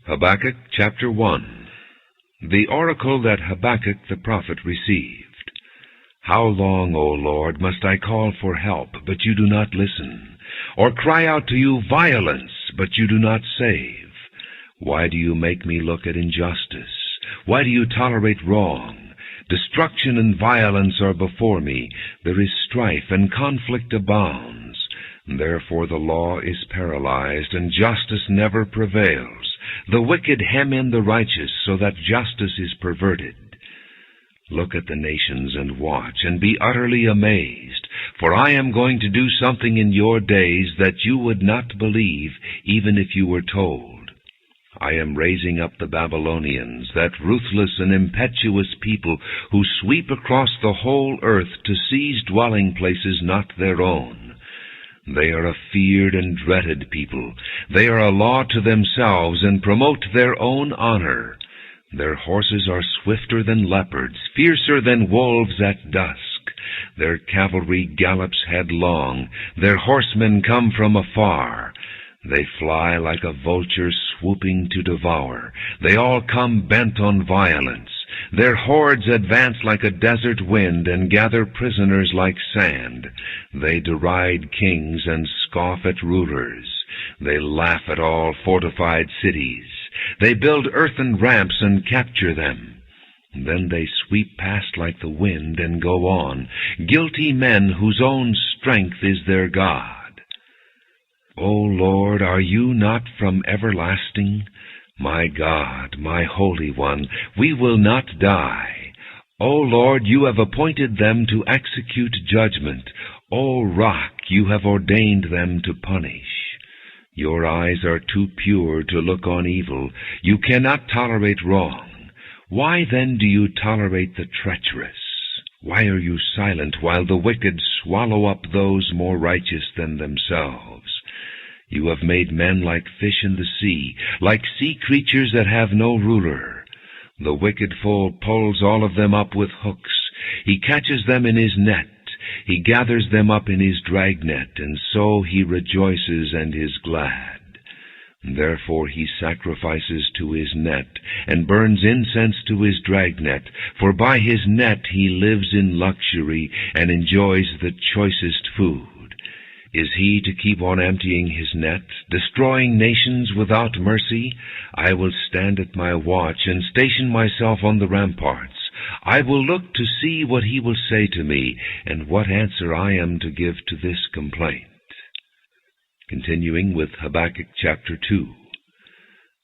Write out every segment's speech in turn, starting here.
Habakkuk chapter 1. The oracle that Habakkuk the prophet received. How long, O Lord, must I call for help, but you do not listen, or cry out to you violence, but you do not save? Why do you make me look at injustice? Why do you tolerate wrong? Destruction and violence are before me. There is strife, and conflict abounds. Therefore the law is paralyzed, and justice never prevails. The wicked hem in the righteous, so that justice is perverted. Look at the nations and watch, and be utterly amazed, for I am going to do something in your days that you would not believe, even if you were told. I am raising up the Babylonians, that ruthless and impetuous people who sweep across the whole earth to seize dwelling places not their own. They are a feared and dreaded people. They are a law to themselves and promote their own honor. Their horses are swifter than leopards, fiercer than wolves at dusk. Their cavalry gallops headlong. Their horsemen come from afar. They fly like a vulture swooping to devour. They all come bent on violence. Their hordes advance like a desert wind and gather prisoners like sand. They deride kings and scoff at rulers. They laugh at all fortified cities. They build earthen ramps and capture them. Then they sweep past like the wind and go on, guilty men whose own strength is their God. O Lord, are you not from everlasting? My God, my Holy One, we will not die. O Lord, you have appointed them to execute judgment. O Rock, you have ordained them to punish. Your eyes are too pure to look on evil. You cannot tolerate wrong. Why then do you tolerate the treacherous? Why are you silent while the wicked swallow up those more righteous than themselves? You have made men like fish in the sea, like sea creatures that have no ruler. The wicked foe pulls all of them up with hooks. He catches them in his net. He gathers them up in his dragnet, and so he rejoices and is glad. Therefore he sacrifices to his net, and burns incense to his dragnet, for by his net he lives in luxury, and enjoys the choicest food. Is he to keep on emptying his net, destroying nations without mercy? I will stand at my watch and station myself on the ramparts. I will look to see what he will say to me, and what answer I am to give to this complaint. Continuing with Habakkuk chapter 2.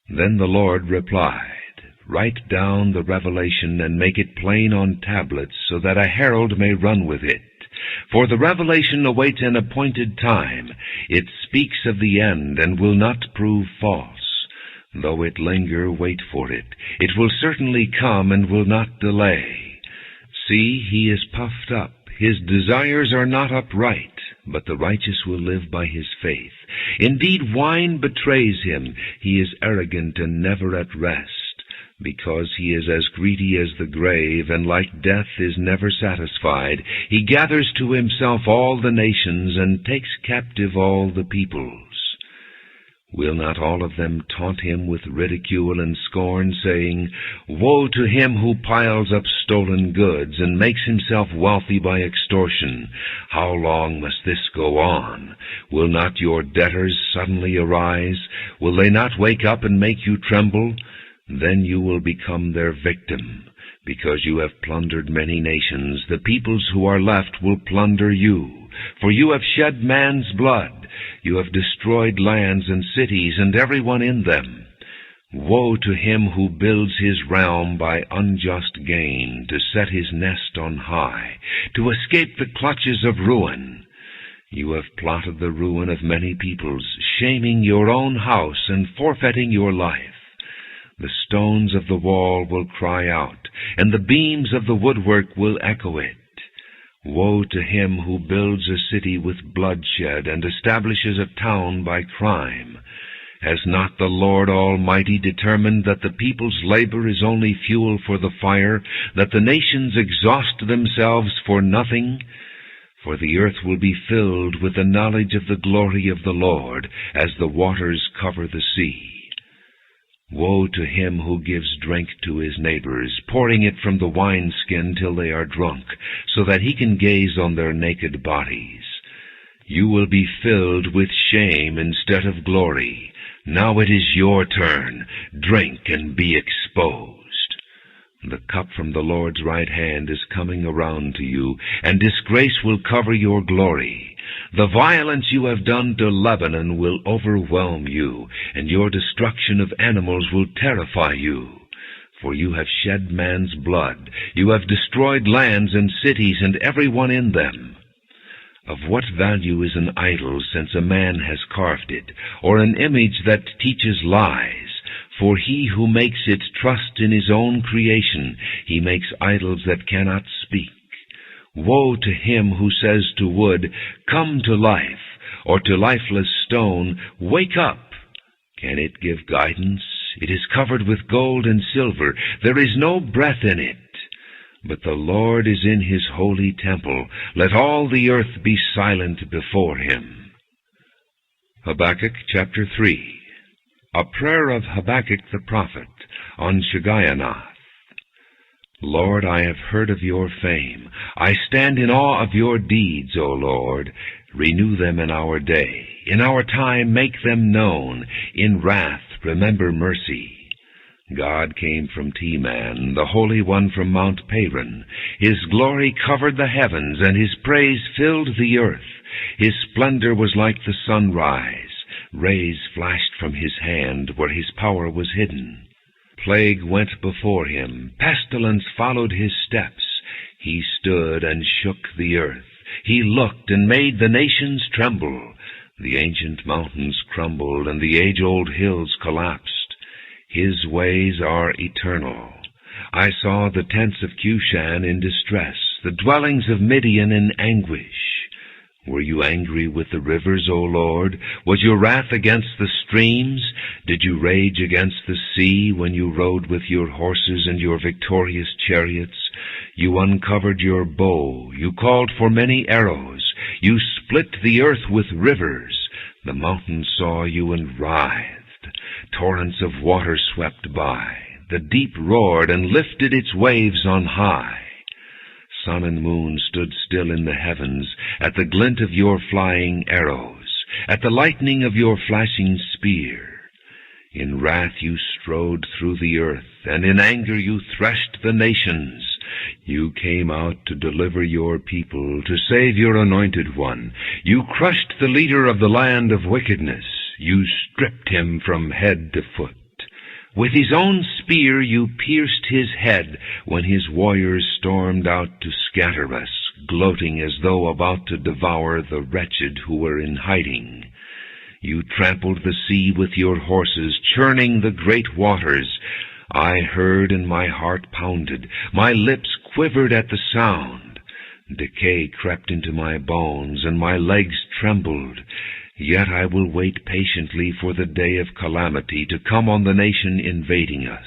Then the Lord replied, Write down the revelation and make it plain on tablets, so that a herald may run with it. For the revelation awaits an appointed time. It speaks of the end and will not prove false. Though it linger, wait for it. It will certainly come and will not delay. See, he is puffed up. His desires are not upright, but the righteous will live by his faith. Indeed, wine betrays him. He is arrogant and never at rest. Because he is as greedy as the grave, and like death is never satisfied, he gathers to himself all the nations, and takes captive all the peoples. Will not all of them taunt him with ridicule and scorn, saying, Woe to him who piles up stolen goods, and makes himself wealthy by extortion? How long must this go on? Will not your debtors suddenly arise? Will they not wake up and make you tremble? Then you will become their victim. Because you have plundered many nations, the peoples who are left will plunder you. For you have shed man's blood. You have destroyed lands and cities and everyone in them. Woe to him who builds his realm by unjust gain, to set his nest on high, to escape the clutches of ruin. You have plotted the ruin of many peoples, shaming your own house and forfeiting your life. The stones of the wall will cry out, and the beams of the woodwork will echo it. Woe to him who builds a city with bloodshed and establishes a town by crime. Has not the Lord Almighty determined that the people's labor is only fuel for the fire, that the nations exhaust themselves for nothing? For the earth will be filled with the knowledge of the glory of the Lord, as the waters cover the sea. Woe to him who gives drink to his neighbors, pouring it from the wineskin till they are drunk, so that he can gaze on their naked bodies. You will be filled with shame instead of glory. Now it is your turn. Drink and be exposed. The cup from the Lord's right hand is coming around to you, and disgrace will cover your glory. The violence you have done to Lebanon will overwhelm you, and your destruction of animals will terrify you. For you have shed man's blood. You have destroyed lands and cities and everyone in them. Of what value is an idol since a man has carved it, or an image that teaches lies? For he who makes it trusts in his own creation. He makes idols that cannot speak. Woe to him who says to wood, "Come to life," or to lifeless stone, "Wake up." Can it give guidance? It is covered with gold and silver. There is no breath in it. But the Lord is in his holy temple. Let all the earth be silent before him. Habakkuk chapter 3. A prayer of Habakkuk the prophet on Shigionoth. Lord, I have heard of your fame. I stand in awe of your deeds, O Lord. Renew them in our day. In our time make them known. In wrath remember mercy. God came from Teman, the Holy One from Mount Paran. His glory covered the heavens, and his praise filled the earth. His splendor was like the sunrise. Rays flashed from his hand where his power was hidden. Plague went before him. Pestilence followed his steps. He stood and shook the earth. He looked and made the nations tremble. The ancient mountains crumbled, and the age-old hills collapsed. His ways are eternal. I saw the tents of Cushan in distress, the dwellings of Midian in anguish. Were you angry with the rivers, O Lord? Was your wrath against the streams? Did you rage against the sea when you rode with your horses and your victorious chariots? You uncovered your bow. You called for many arrows. You split the earth with rivers. The mountains saw you and writhed. Torrents of water swept by. The deep roared and lifted its waves on high. Sun and moon stood still in the heavens at the glint of your flying arrows, at the lightning of your flashing spear. In wrath you strode through the earth, and in anger you threshed the nations. You came out to deliver your people, to save your anointed one. You crushed the leader of the land of wickedness. You stripped him from head to foot. With his own spear you pierced his head when his warriors stormed out to scatter us, gloating as though about to devour the wretched who were in hiding. You trampled the sea with your horses, churning the great waters. I heard and my heart pounded. My lips quivered at the sound. Decay crept into my bones, and my legs trembled. Yet I will wait patiently for the day of calamity to come on the nation invading us.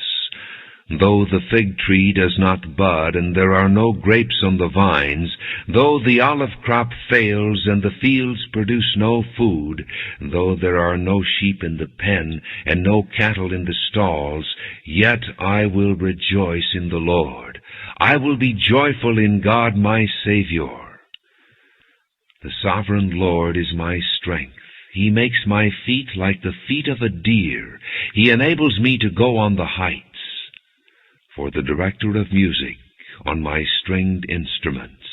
Though the fig tree does not bud, and there are no grapes on the vines, though the olive crop fails, and the fields produce no food, though there are no sheep in the pen, and no cattle in the stalls, yet I will rejoice in the Lord. I will be joyful in God my Savior. The sovereign Lord is my strength. He makes my feet like the feet of a deer. He enables me to go on the heights. For the director of music, on my stringed instruments,